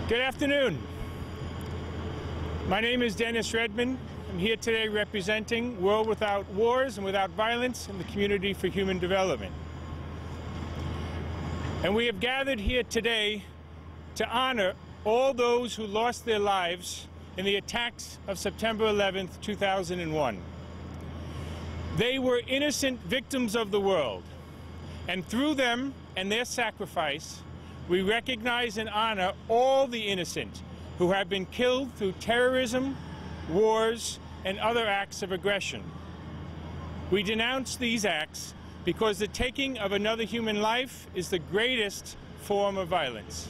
Good afternoon. My name is Redmond. I'm here today representing World Without Wars and Without Violence and the Community for Human Development. And we have gathered here today to honor all those who lost their lives in the attacks of September 11th, 2001. They were innocent victims of the world, and through them and their sacrifice, we recognize and honor all the innocent who have been killed through terrorism, wars, and other acts of aggression. We denounce these acts because the taking of another human life is the greatest form of violence.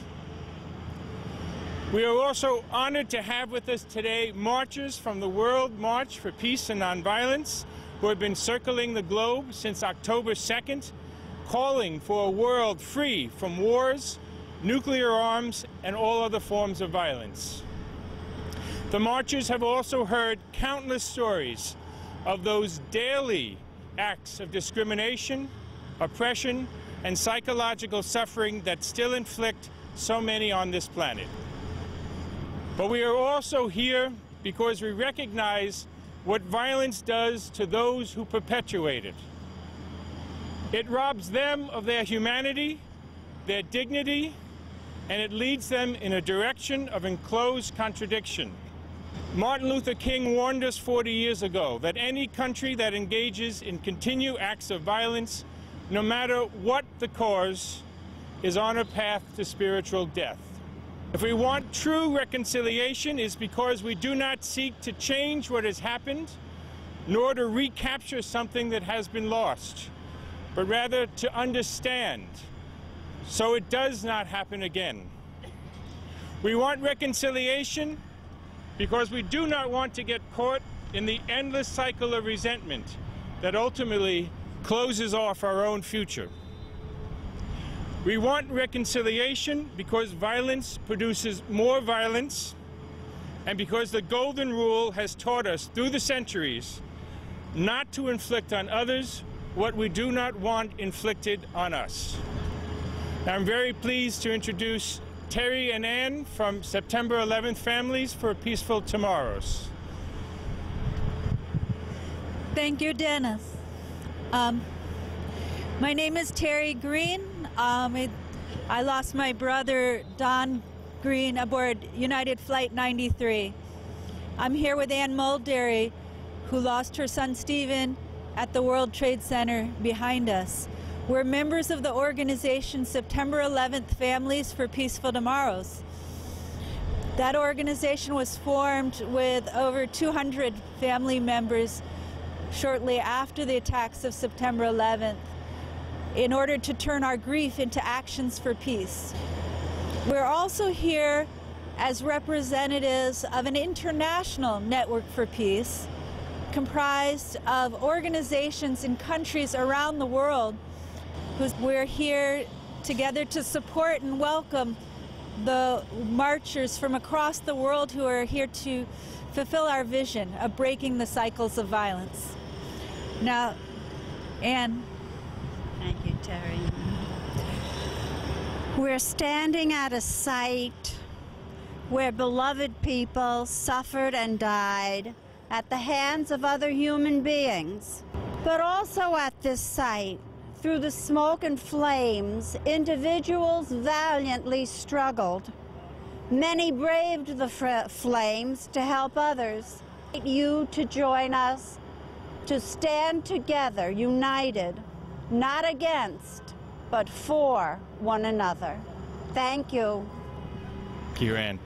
We are also honored to have with us today marchers from the World March for Peace and Nonviolence who have been circling the globe since October 2nd, calling for a world free from wars, nuclear arms, and all other forms of violence. The marchers have also heard countless stories of those daily acts of discrimination, oppression, and psychological suffering that still inflict so many on this planet. But we are also here because we recognize what violence does to those who perpetuate it. It robs them of their humanity, their dignity, and it leads them in a direction of enclosed contradiction. Martin Luther King warned us 40 years ago that any country that engages in continued acts of violence, no matter what the cause, is on a path to spiritual death. If we want true reconciliation, it's because we do not seek to change what has happened, nor to recapture something that has been lost, but rather to understand, so it does not happen again. We want reconciliation because we do not want to get caught in the endless cycle of resentment that ultimately closes off our own future. We want reconciliation because violence produces more violence, and because the Golden Rule has taught us through the centuries not to inflict on others what we do not want inflicted on us. I'm very pleased to introduce Terry and Anne from September 11th Families for Peaceful Tomorrows. Thank you, Dennis. My name is Terry Greene. I lost my brother, Don Greene, aboard United Flight 93. I'm here with Anne Mulderry, who lost her son, Stephen, at the World Trade Center behind us. We're members of the organization September 11th Families for Peaceful Tomorrows. That organization was formed with over 200 family members shortly after the attacks of September 11th in order to turn our grief into actions for peace. We're also here as representatives of an international network for peace comprised of organizations in countries around the world. We're here together to support and welcome the marchers from across the world who are here to fulfill our vision of breaking the cycles of violence. Now, Anne. Thank you, Terry. We're standing at a site where beloved people suffered and died at the hands of other human beings. But also at this site, through the smoke and flames, individuals valiantly struggled. Many braved the flames to help others. I invite you to join us, to stand together, united, not against, but for one another. Thank you. Thank you, Anne.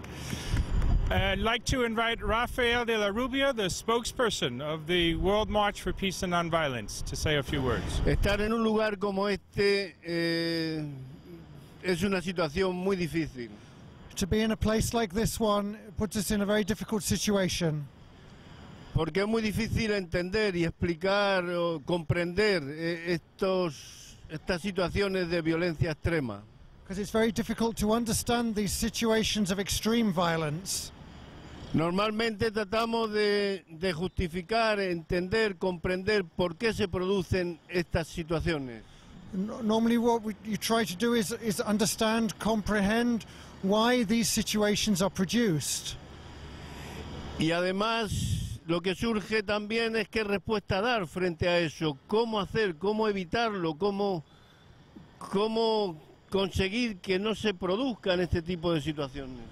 I'd like to invite Rafael de la Rubia, the spokesperson of the World March for Peace and Nonviolence, to say a few words. Estar en un lugar como este es una situación muy difícil. To be in a place like this one puts us in a very difficult situation. Porque es muy difícil entender y explicar o comprender estas situaciones de violencia extrema. Because it's very difficult to understand these situations of extreme violence. Normalmente tratamos de justificar, entender, comprender por qué se producen estas situaciones. Normally what you try to do is understand, comprehend why these situations are produced. Y además, lo que surge también es qué respuesta dar frente a eso, cómo hacer, cómo evitarlo, cómo conseguir que no se produzcan este tipo de situaciones.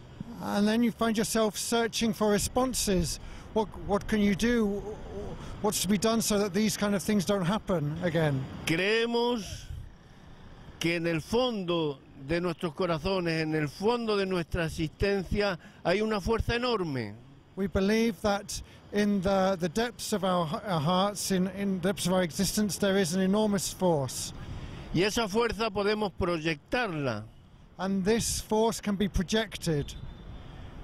And then you find yourself searching for responses. What can you do? What's to be done so that these kind of things don't happen again? Creemos que en el fondo de nuestros corazones, en el fondo de nuestra existencia, hay una fuerza enorme. We believe that in the depths of our hearts, in the depths of our existence, there is an enormous force. Y esa fuerza podemos proyectarla. And this force can be projected.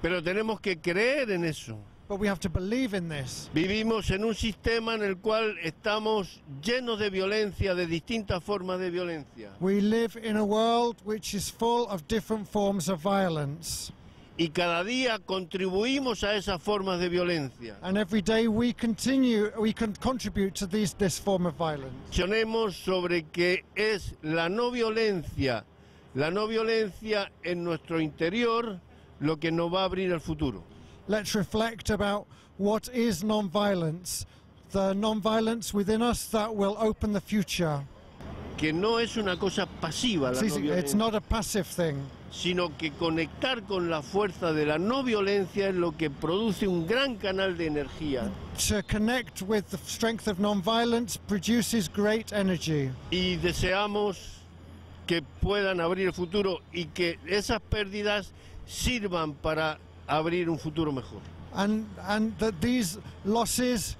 Pero tenemos que creer en eso. But we have to believe in this. Vivimos en un sistema en el cual estamos llenos de violencia, de distintas formas de violencia. We live in a world which is full of different forms of violence. Y cada día contribuimos a esas formas de violencia. And every day we can contribute to this form of violence. Reflexionemos sobre que es la no violencia en nuestro interior lo que nos va a abrir el futuro. Let's reflect about what is non-violence, the non-violence within us that will open the future. Que no es una cosa pasiva la no violencia. It's not a passive thing. Sino que conectar con la fuerza de la no violencia es lo que produce un gran canal de energía. To connect with the strength of non-violence produces great energy. Y deseamos que puedan abrir el futuro y que esas pérdidas sirvan para abrir un futuro mejor. And that these losses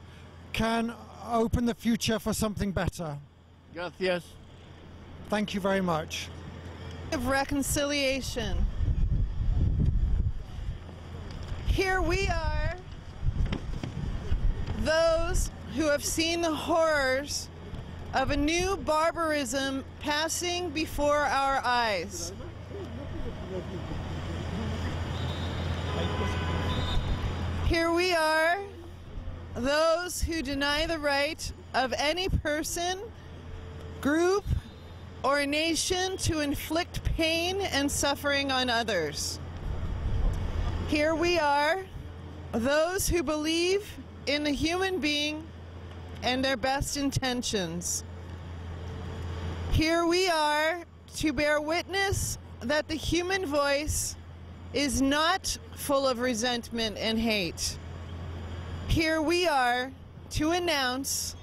can open the future for something better. Gracias. Thank you very much. Of reconciliation. Here we are, those who have seen the horrors of a new barbarism passing before our eyes. Here we are, those who deny the right of any person, group, or nation to inflict pain and suffering on others. Here we are, those who believe in the human being and their best intentions. Here we are to bear witness that the human voice is not full of resentment and hate. Here we are to announce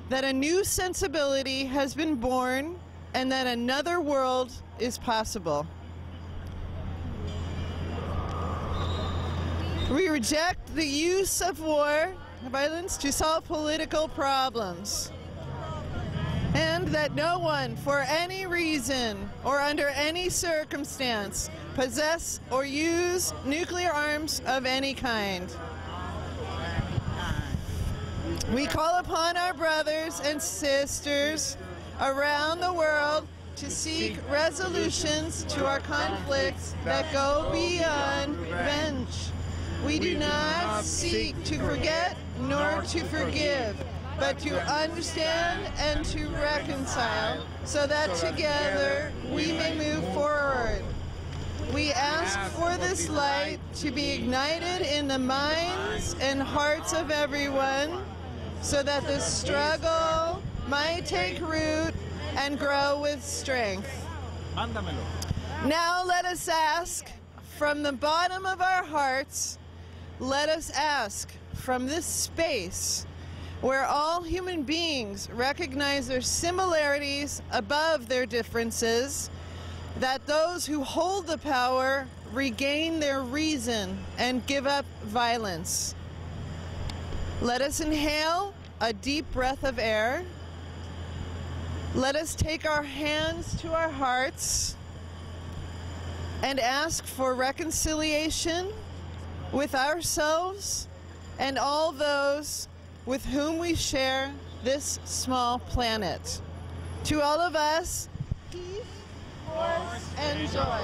that a new sensibility has been born and that another world is possible. We reject the use of war, violence, to solve political problems. And that no one, for any reason or under any circumstance, possess or use nuclear arms of any kind. We call upon our brothers and sisters around the world to seek resolutions to our conflicts that go beyond revenge. We do not seek to forget nor to forgive, but to understand and to reconcile so that together we may move forward. We ask for this light to be ignited in the minds and hearts of everyone so that the struggle might take root and grow with strength. Now let us ask from the bottom of our hearts, let us ask from this space where all human beings recognize their similarities above their differences, that those who hold the power regain their reason and give up violence. Let us inhale a deep breath of air. Let us take our hands to our hearts and ask for reconciliation with ourselves and all those with whom we share this small planet. To all of us, peace, force, and joy.